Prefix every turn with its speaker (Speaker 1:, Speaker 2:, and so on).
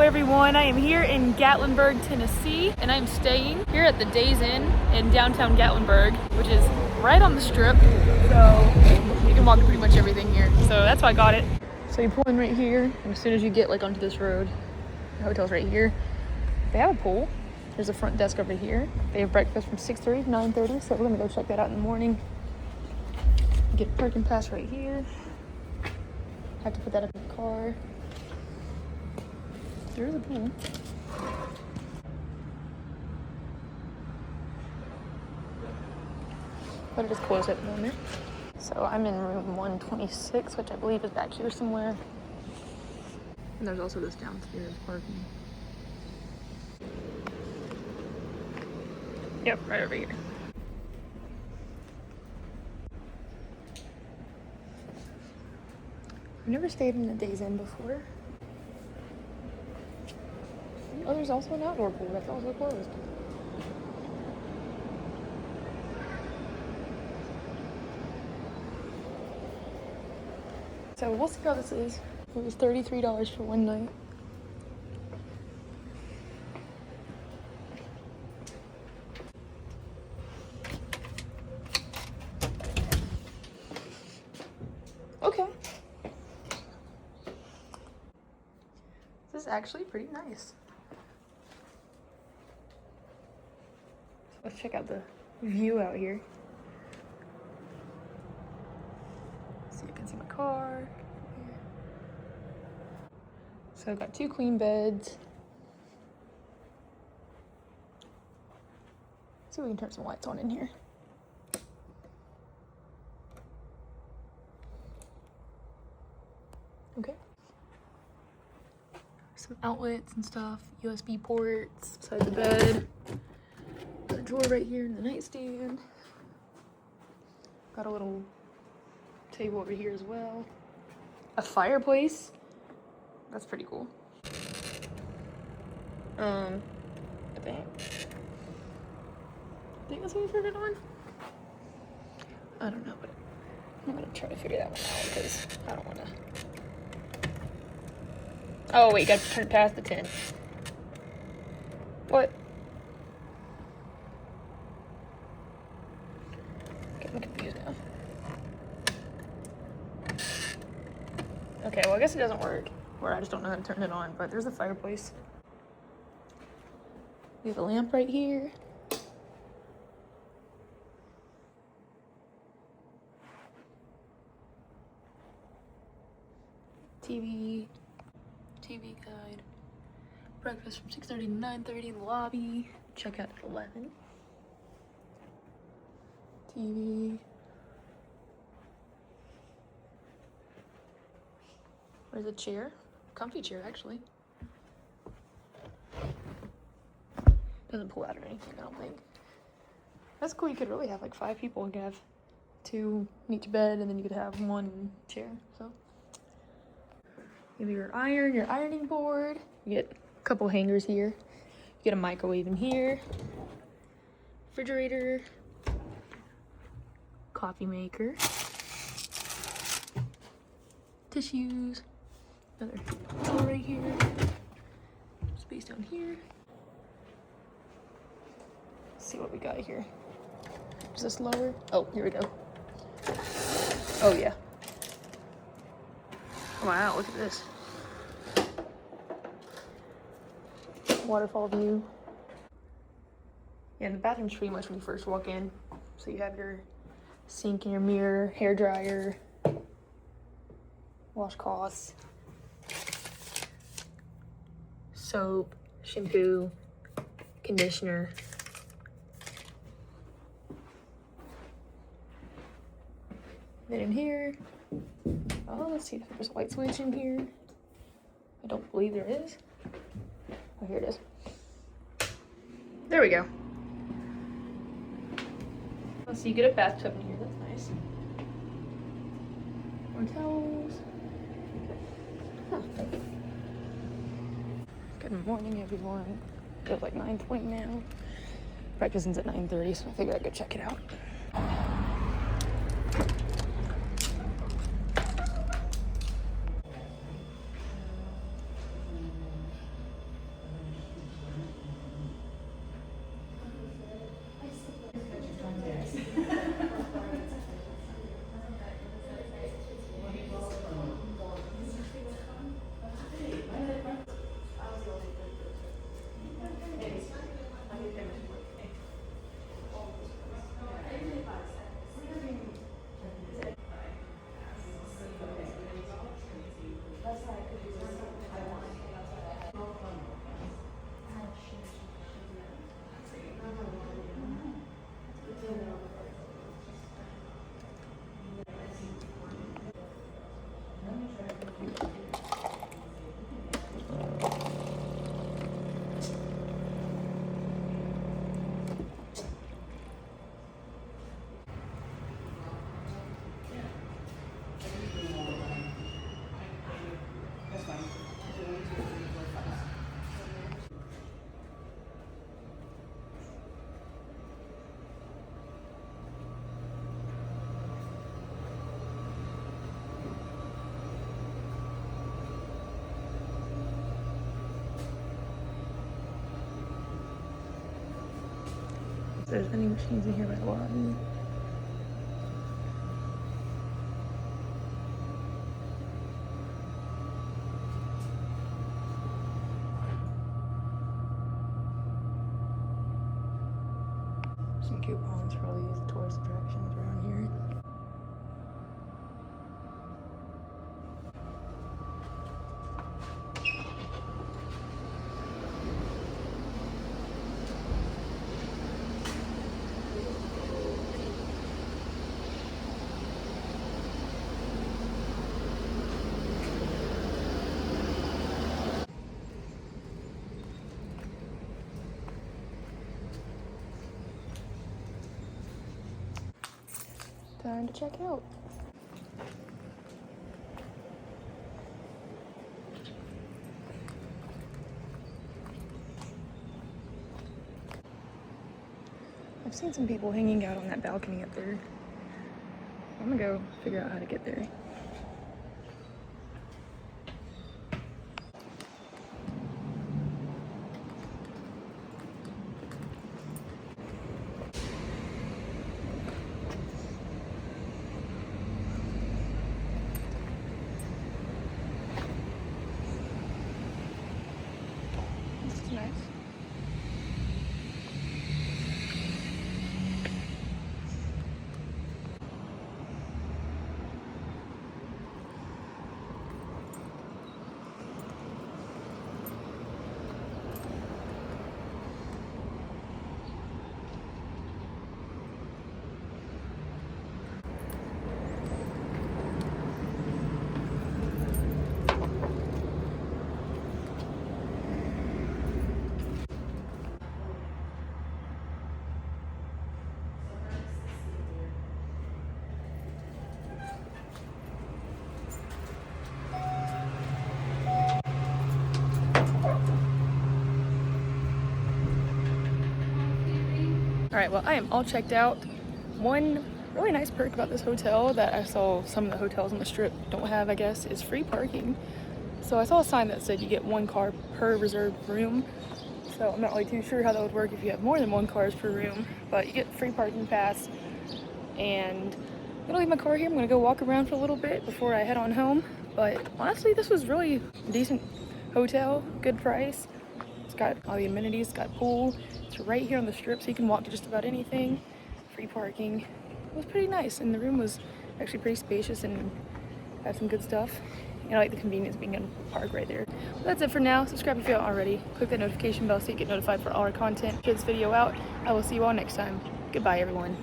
Speaker 1: everyone, I am here in Gatlinburg, Tennessee, and I'm staying here at the Days Inn in downtown Gatlinburg, which is right on the strip, so you can walk pretty much everything here. So that's why I got it. So you pull in right here, and as soon as you get like onto this road, the hotel's right here. They have a pool. There's a front desk over here. They have breakfast from 6:30 to 9:30, so we're gonna go check that out in the morning. Get a parking pass right here. Have to put that up in the car. There's a pool. But it is closed at the moment. So I'm in room 126, which I believe is back here somewhere. And there's also this downstairs parking. Yep, right over here. I've never stayed in a Days Inn before. Oh, there's also an outdoor pool that's also closed. So we'll see how this is. It was $33 for one night. Okay. This is actually pretty nice. Let's check out the view out here. So you can see my car. So I've got 2 queen beds. See if we can turn some lights on in here. Okay. Some outlets and stuff, USB ports beside the bed. Got a drawer right here in the nightstand. Got a little table over here as well. A fireplace. That's pretty cool. I think that's what we turned it on. I don't know, but I'm gonna try to figure that one out because I don't wanna. Oh wait, gotta turn it past the 10. What? Okay, I'm confused now. Okay, well I guess it doesn't work. Or I just don't know how to turn it on, but there's a fireplace. We have a lamp right here. TV guide. Breakfast from 6:30 to 9:30 in the lobby. Check out at 11. TV. There's a chair. Comfy chair, actually. Doesn't pull out or anything, I don't think. That's cool. You could really have like 5 people. You could have 2 in each bed, and then you could have 1 chair. So you have your iron, your ironing board. You get a couple hangers here. You get a microwave in here. Refrigerator. Coffee maker. Tissues. Another drawer right here. Space down here. Let's see what we got here. Is this lower? Oh, here we go. Oh yeah. Wow, look at this. Waterfall view. Yeah, and the bathroom's pretty much when you first walk in. So you have your sink and your mirror, hair dryer, washcloths, soap, shampoo, conditioner. Then in here, oh, let's see if there's a light switch in here. I don't believe there is. Oh, here it is. There we go. Let's see, you get a bathtub in here. That's nice. More towels. Huh. Good morning, everyone. It's like 9:20 now. Breakfast ends at 9:30, so I figured I'd go check it out. If there's any machines in here by the lobby. Some coupons for all these tourist attractions around here. Time to check out. I've seen some people hanging out on that balcony up there. I'm gonna go figure out how to get there. This is nice. All right, well, I am all checked out. One really nice perk about this hotel that I saw some of the hotels on the strip don't have, I guess, is free parking. So I saw a sign that said you get 1 car per reserved room. So I'm not really too sure how that would work if you have more than 1 car per room, but you get free parking pass. And I'm gonna leave my car here. I'm gonna go walk around for a little bit before I head on home. But honestly, this was really a decent hotel, good price. It's got all the amenities, it's got pool. It's right here on the strip, so you can walk to just about anything. Free parking. It was pretty nice, and the room was actually pretty spacious and had some good stuff. And I like the convenience of being in the park right there. Well, that's it for now. Subscribe if you haven't already. Click that notification bell so you get notified for all our content. Share this video out. I will see you all next time. Goodbye, everyone.